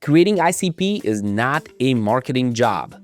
Creating ICP is not a marketing job.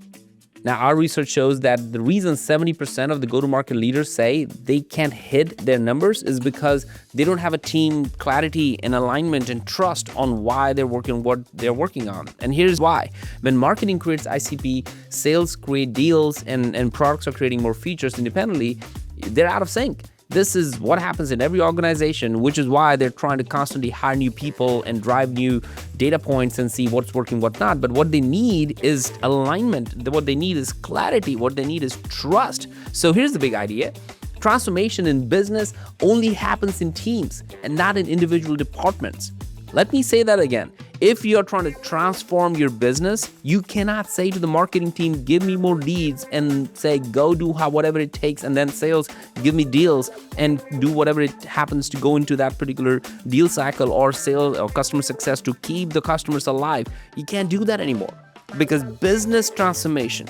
Now, our research shows that the reason 70% of the go-to-market leaders say they can't hit their numbers is because they don't have a team clarity and alignment and trust on why they're working what they're working on. And here's why. When marketing creates ICP, sales create deals, and products are creating more features independently, they're out of sync. This is what happens in every organization, which is why they're trying to constantly hire new people and drive new data points and see what's working, what's not. But what they need is alignment. What they need is clarity. What they need is trust. So here's the big idea. Transformation in business only happens in teams and not in individual departments. Let me say that again. If you're trying to transform your business, you cannot say to the marketing team, give me more leads, and say, go do whatever it takes, and then sales, give me deals, and do whatever it happens to go into that particular deal cycle or sales or customer success to keep the customers alive. You can't do that anymore because business transformation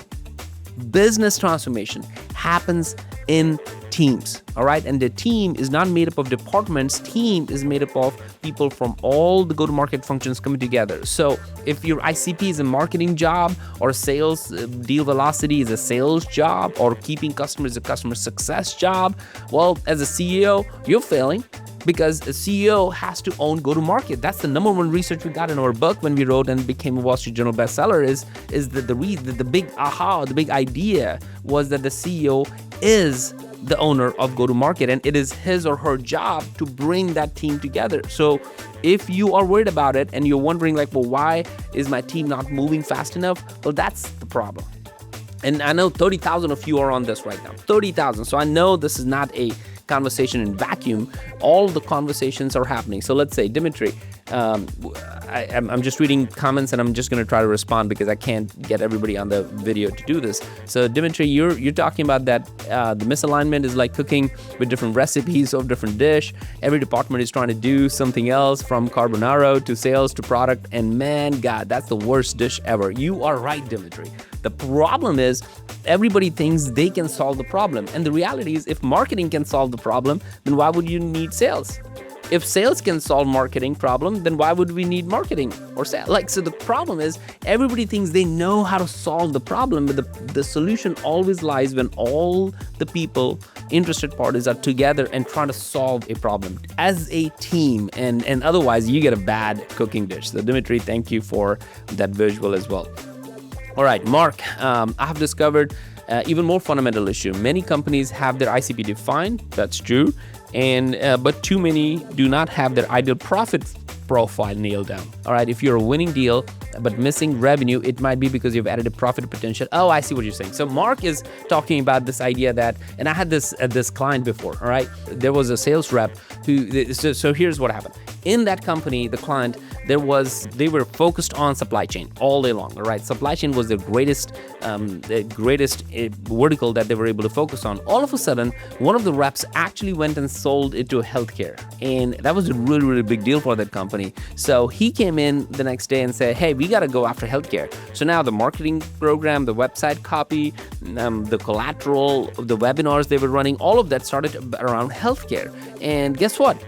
happens in teams, all right? And the team is not made up of departments. Team is made up of people from all the go-to-market functions coming together. So if your ICP is a marketing job, or sales deal velocity is a sales job, or keeping customers is a customer success job, well, as a CEO, you're failing. Because a CEO has to own go-to-market. That's the number one research we got in our book when we wrote and became a Wall Street Journal bestseller is that the big aha, the big idea was that the CEO is the owner of go-to-market, and it is his or her job to bring that team together. So if you are worried about it and you're wondering like, well, why is my team not moving fast enough? Well, that's the problem. And I know 30,000 of you are on this right now, 30,000. So I know this is not a conversation in vacuum. All the conversations are happening. So let's say, Dimitri, I'm just reading comments and I'm just going to try to respond because I can't get everybody on the video to do this. So Dimitri, you're talking about that the misalignment is like cooking with different recipes of different dish. Every department is trying to do something else, from carbonara to sales to product. And man, God, that's the worst dish ever. You are right, Dimitri. The problem is everybody thinks they can solve the problem. And the reality is, if marketing can solve the problem, then why would you need sales? If sales can solve marketing problem, then why would we need marketing or sales? So the problem is everybody thinks they know how to solve the problem, but the solution always lies when all the people, interested parties, are together and trying to solve a problem as a team. And otherwise, you get a bad cooking dish. So Dimitri, thank you for that visual as well. All right, Mark, I have discovered even more fundamental issue. Many companies have their ICP defined, that's true, but too many do not have their ideal profit profile nailed down. All right, if you're a winning deal but missing revenue, it might be because you've added a profit potential. Oh, I see what you're saying. So Mark is talking about this idea that, and I had this client before, all right? There was a sales rep who, so here's what happened. In that company, the client, they were focused on supply chain all day long, all right? Supply chain was the greatest vertical that they were able to focus on. All of a sudden, one of the reps actually went and sold it to healthcare. And that was a really, really big deal for that company. So he came in the next day and said, hey, we got to go after healthcare. So now the marketing program, the website copy, the collateral, the webinars they were running, all of that started around healthcare. And guess what?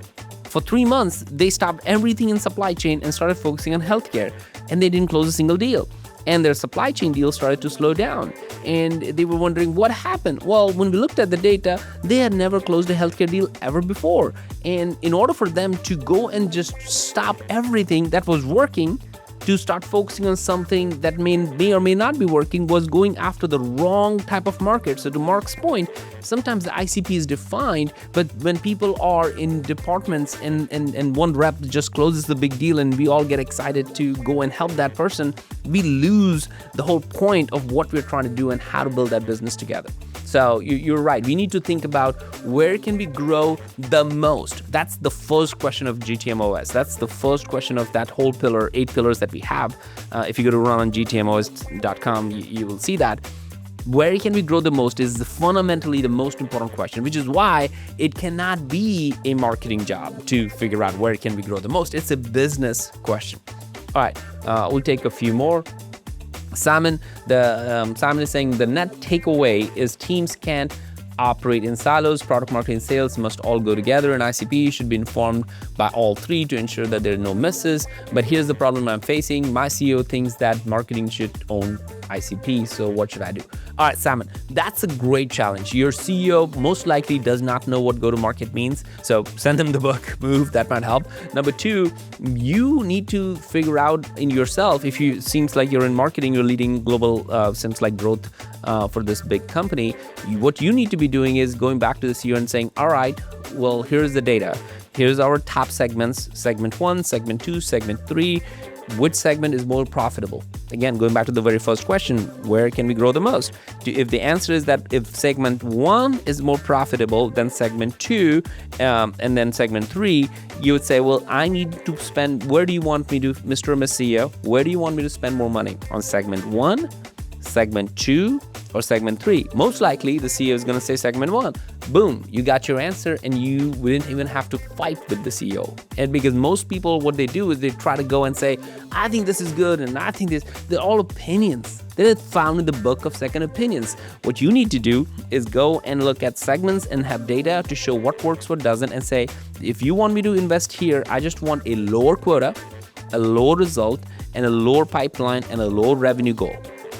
For 3 months, they stopped everything in supply chain and started focusing on healthcare. And they didn't close a single deal. And their supply chain deal started to slow down. And they were wondering what happened. Well, when we looked at the data, they had never closed a healthcare deal ever before. And in order for them to go and just stop everything that was working, to start focusing on something that may or may not be working, was going after the wrong type of market. So to Mark's point, sometimes the ICP is defined, but when people are in departments and one rep just closes the big deal and we all get excited to go and help that person, we lose the whole point of what we're trying to do and how to build that business together. So you're right. We need to think about where can we grow the most. That's the first question of GTM OS. That's the first question of that whole pillar, 8 pillars that we have. If you go to run on gtmos.com, you will see that. Where can we grow the most is fundamentally the most important question, which is why it cannot be a marketing job to figure out where can we grow the most. It's a business question. All right, we'll take a few more. Simon is saying the net takeaway is teams can't operate in silos. Product marketing and sales must all go together, and ICP should be informed by all three to ensure that there are no misses. But here's the problem I'm facing. My CEO thinks that marketing should own ICP, so what should I do? All right, Simon, that's a great challenge. Your CEO most likely does not know what go-to-market means, so send them the book, Move, that might help. Number two, you need to figure out in yourself, if you seems like you're in marketing, you're leading global, seems like growth for this big company, what you need to be doing is going back to the CEO and saying, all right, well, here's the data. Here's our top segments, segment 1, segment 2, segment 3. Which segment is more profitable? Again, going back to the very first question, where can we grow the most? If the answer is that if segment 1 is more profitable than segment 2 and then segment 3, you would say, well, I need to spend, where do you want me to, Mr. or Ms. CEO, where do you want me to spend more money? On segment 1, segment 2, or segment 3? Most likely, the CEO is going to say segment 1. Boom, you got your answer, and you wouldn't even have to fight with the CEO. And because most people, what they do is they try to go and say, I think this is good, and I think this, they're all opinions. They're found in the book of second opinions. What you need to do is go and look at segments and have data to show what works, what doesn't, and say, if you want me to invest here, I just want a lower quota, a lower result, and a lower pipeline, and a lower revenue goal.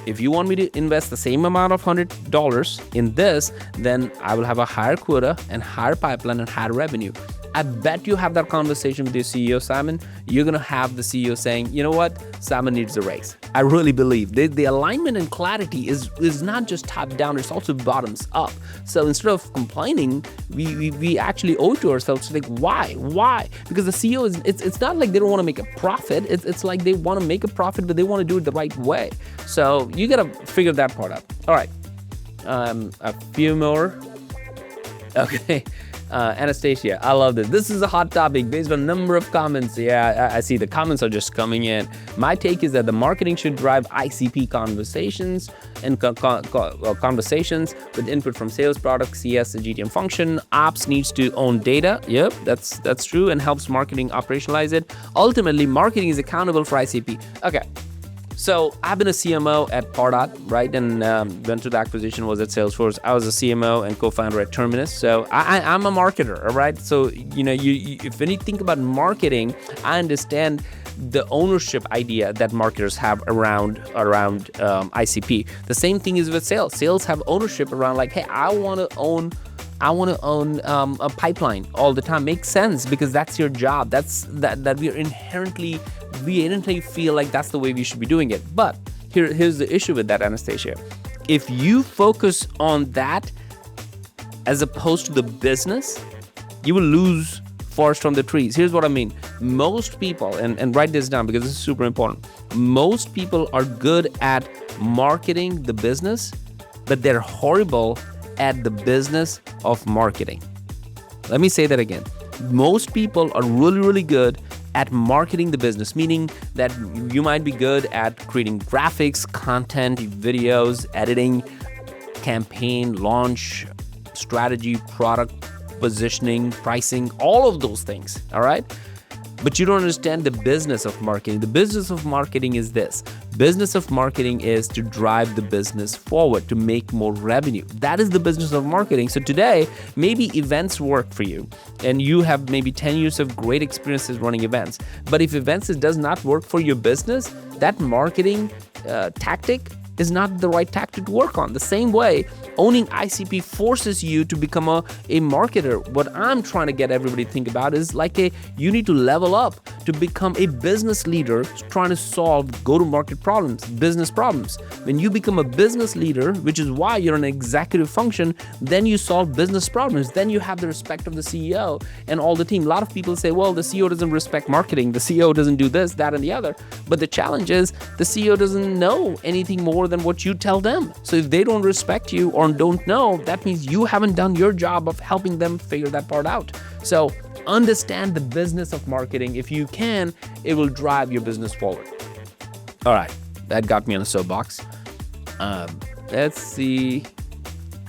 If you want me to invest the same amount of $100 in this, then I will have a higher quota and higher pipeline and higher revenue. I bet you have that conversation with your CEO, Simon. You're going to have the CEO saying, you know what, Simon needs a raise. I really believe the alignment and clarity is not just top down, it's also bottoms up. So instead of complaining, we actually owe it to ourselves to think, why? Because the CEO is, it's not like they don't want to make a profit. It's like they want to make a profit, but they want to do it the right way. So you got to figure that part out. All right. A few more. Okay. Anastasia, I love this. This is a hot topic based on a number of comments. Yeah, I see the comments are just coming in. My take is that the marketing should drive ICP conversations and conversations with input from sales, product, CS, and GTM function. Ops needs to own data. Yep, that's true, and helps marketing operationalize it. Ultimately, marketing is accountable for ICP. Okay. So I've been a CMO at Pardot, right? And went through the acquisition, was at Salesforce. I was a CMO and co-founder at Terminus. So I'm a marketer, all right? So, you know, if when you think about marketing, I understand the ownership idea that marketers have around ICP. The same thing is with sales. Sales have ownership around like, hey, I want to own a pipeline all the time. Makes sense because that's your job. That we inherently feel like that's the way we should be doing it. But here's the issue with that, Anastasia. If you focus on that as opposed to the business, you will lose forest from the trees. Here's what I mean. Most people, and write this down because this is super important. Most people are good at marketing the business, but they're horrible at the business of marketing. Let me say that again. Most people are really, really good at marketing the business, meaning that you might be good at creating graphics, content, videos, editing, campaign, launch, strategy, product, positioning, pricing, all of those things, all right? But you don't understand the business of marketing. The business of marketing is this. Business of marketing is to drive the business forward, to make more revenue. That is the business of marketing. So today, maybe events work for you, and you have maybe 10 years of great experiences running events. But if events does not work for your business, that marketing tactic is not the right tactic to work on. The same way, owning ICP forces you to become a marketer. What I'm trying to get everybody to think about is like you need to level up to become a business leader trying to solve go-to-market problems, business problems. When you become a business leader, which is why you're an executive function, then you solve business problems. Then you have the respect of the CEO and all the team. A lot of people say, well, the CEO doesn't respect marketing. The CEO doesn't do this, that, and the other. But the challenge is the CEO doesn't know anything more than what you tell them. So if they don't respect you or don't know, that means you haven't done your job of helping them figure that part out. So understand the business of marketing. If you can, it will drive your business forward. All right, that got me on a soapbox. Let's see.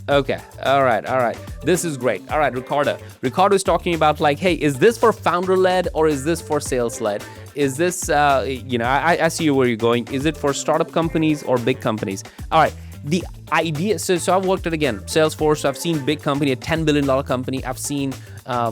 Okay, all right. This is great. All right, Ricardo. Ricardo is talking about like, hey, is this for founder-led or is this for sales-led? Is this, I see where you're going. Is it for startup companies or big companies? All right, the idea, so I've worked at, again, Salesforce. I've seen big company, a $10 billion company. I've seen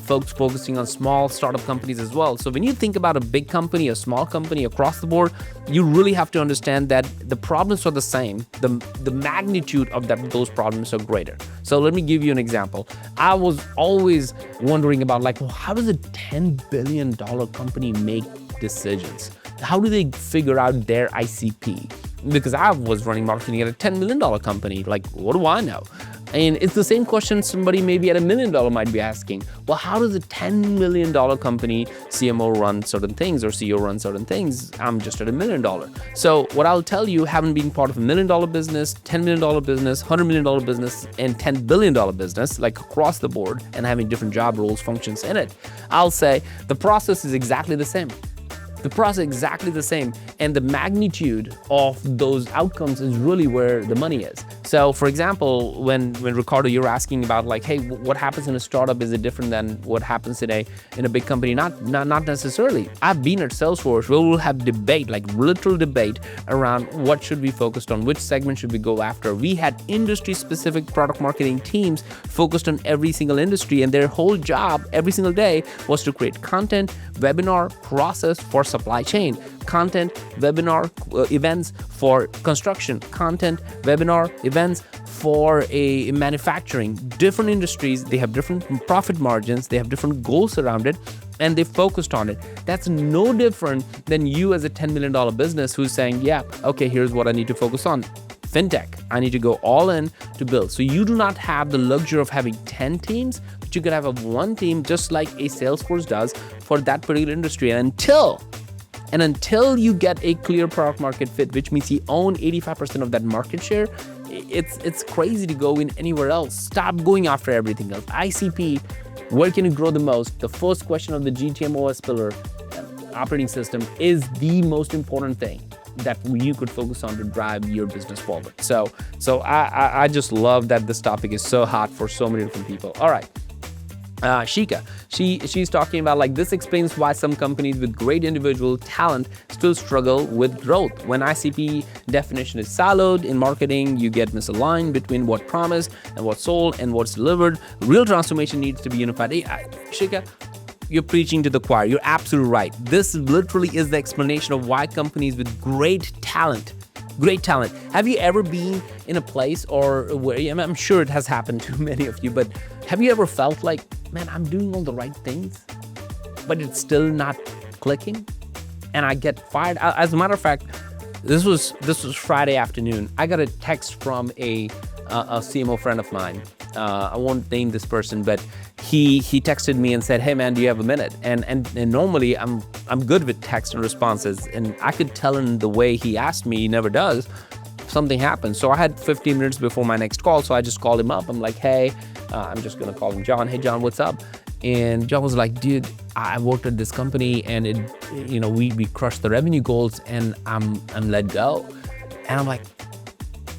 folks focusing on small startup companies as well. So when you think about a big company, a small company, across the board, you really have to understand that the problems are the same. The magnitude of those problems are greater. So let me give you an example. I was always wondering about, like, well, how does a $10 billion company make decisions? How do they figure out their ICP? Because I was running marketing at a $10 million company. Like, what do I know? And it's the same question somebody maybe at $1 million might be asking. Well, how does a $10 million company CMO run certain things, or CEO run certain things? I'm just at $1 million. So what I'll tell you, having been part of $1 million business, $10 million business, $100 million business, and $10 billion business, like across the board, and having different job roles, functions in it, I'll say the process is exactly the same. The process is exactly the same, and the magnitude of those outcomes is really where the money is. So, for example, when Ricardo, you're asking about, like, hey, what happens in a startup? Is it different than what happens in a big company? Not necessarily. I've been at Salesforce where we'll have debate, like literal debate, around what should we focus on, which segment should we go after. We had industry-specific product marketing teams focused on every single industry, and their whole job every single day was to create content, webinar, process for supply chain, content, webinar, events for construction, content, webinar, events for a manufacturing. Different industries, they have different profit margins, they have different goals around it, and they focused on it. That's no different than you as a $10 million business who's saying, yeah, okay, here's what I need to focus on. Fintech, I need to go all in to build. So you do not have the luxury of having 10 teams, but you could have one team, just like a Salesforce does for that particular industry. And until you get a clear product market fit, which means you own 85% of that market share, it's crazy to go in anywhere else. Stop going after everything else. ICP, where can you grow the most? The first question of the GTM OS pillar operating system is the most important thing that you could focus on to drive your business forward. So I just love that this topic is so hot for so many different people. All right. Shika, she's talking about, like, this explains why some companies with great individual talent still struggle with growth. When ICP definition is siloed in marketing, you get misaligned between what promised and what's sold and what's delivered. Real transformation needs to be unified. Hey, Shika, you're preaching to the choir. You're absolutely right. This literally is the explanation of why companies with great talent. Have you ever been in a place, or where, I'm sure it has happened to many of you, but have you ever felt like, man, I'm doing all the right things, but it's still not clicking, and I get fired? As a matter of fact, this was Friday afternoon. I got a text from a CMO friend of mine. I won't name this person, but he texted me and said, hey man, do you have a minute? And normally I'm good with text and responses, and I could tell in the way he asked me, he never does, something happened. So I had 15 minutes before my next call, so I just called him up. I'm like, hey, I'm just gonna call him John. Hey John, what's up? And John was like, dude, I worked at this company, and we crushed the revenue goals, and I'm let go. And I'm like,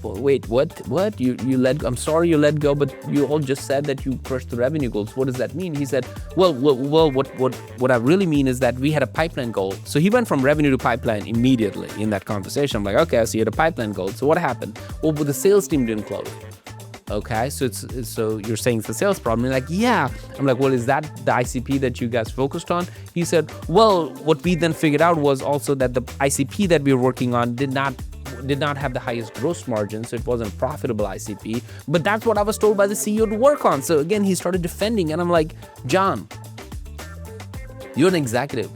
wait, what? You let go? I'm sorry you let go, but you all just said that you crushed the revenue goals. What does that mean? He said, well, what I really mean is that we had a pipeline goal. So he went from revenue to pipeline immediately in that conversation. I'm like, okay, so you had a pipeline goal. So what happened? Well, but the sales team didn't close. Okay, so you're saying it's a sales problem? You're like, yeah. I'm like, well, is that the ICP that you guys focused on? He said, well, what we then figured out was also that the ICP that we were working on did not have the highest gross margin, so it wasn't profitable ICP, but that's what I was told by the CEO to work on. So again, he started defending, and I'm like, John, you're an executive.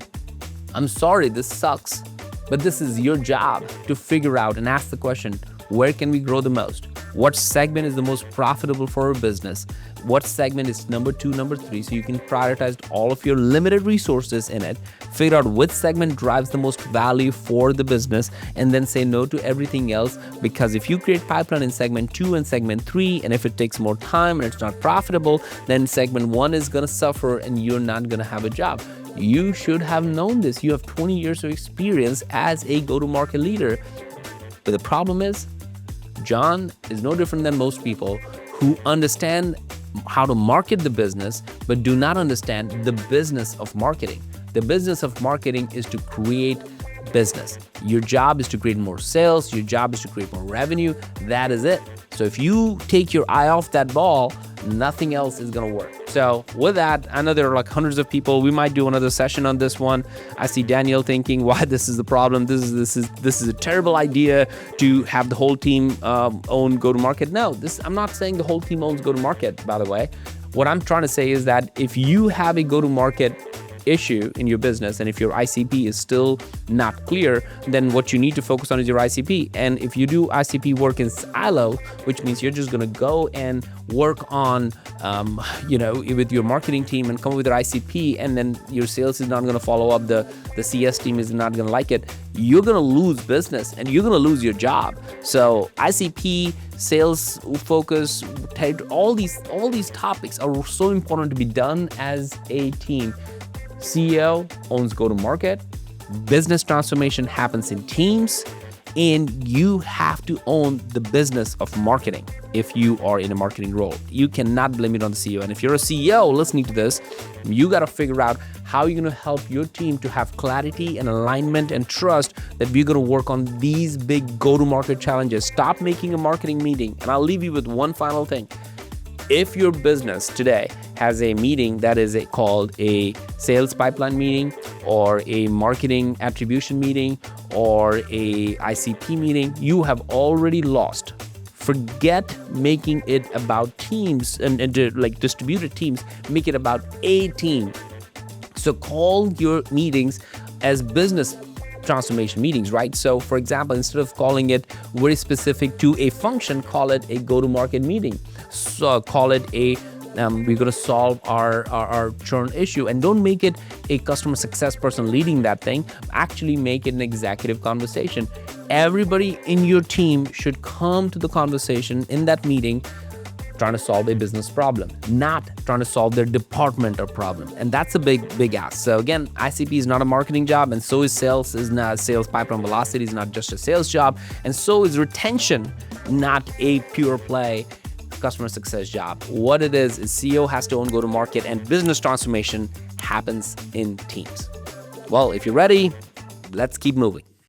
I'm sorry, this sucks, but this is your job to figure out and ask the question, where can we grow the most? What segment is the most profitable for our business? What segment is number 2, number 3, so you can prioritize all of your limited resources in it, figure out which segment drives the most value for the business, and then say no to everything else. Because if you create pipeline in segment 2 and segment 3, and if it takes more time and it's not profitable, then segment 1 is going to suffer and you're not going to have a job. You should have known this. You have 20 years of experience as a go-to-market leader. But the problem is, John is no different than most people who understand how to market the business, but do not understand the business of marketing. The business of marketing is to create business. Your job is to create more sales. Your job is to create more revenue. That is it. So if you take your eye off that ball, nothing else is going to work. So with that, I know there are like hundreds of people. We might do another session on this one. I see Daniel thinking, why this is the problem. This is a terrible idea to have the whole team own go-to-market. No, I'm not saying the whole team owns go-to-market, by the way. What I'm trying to say is that if you have a go-to-market issue in your business, and if your ICP is still not clear, then what you need to focus on is your ICP. And if you do ICP work in silo, which means you're just going to go and work on with your marketing team and come up with your ICP, and then your sales is not going to follow up, the CS team is not going to like it, you're going to lose business and you're going to lose your job. So ICP, sales focus, all these topics are so important to be done as a team. CEO owns go-to-market. Business transformation happens in teams, and you have to own the business of marketing if you are in a marketing role. You cannot blame it on the CEO. And if you're a CEO listening to this, you got to figure out how you're going to help your team to have clarity and alignment and trust that we're going to work on these big go-to-market challenges. Stop making a marketing meeting. And I'll leave you with one final thing. If your business today has a meeting that is called a sales pipeline meeting, or a marketing attribution meeting, or a ICP meeting, you have already lost. Forget making it about teams and like distributed teams. Make it about a team. So call your meetings as business transformation meetings, right? So for example, instead of calling it very specific to a function, call it a go-to-market meeting. So call it a we're going to solve our churn issue, and don't make it a customer success person leading that thing. Actually make it an executive conversation. Everybody in your team should come to the conversation in that meeting trying to solve a business problem, not trying to solve their department or problem. And that's a big ask. So again, ICP is not a marketing job, and so is sales. Is not sales pipeline velocity is not just a sales job, and so is retention not a pure play customer success job. What it is CEO has to own go-to-market, and business transformation happens in teams. Well, if you're ready, let's keep moving.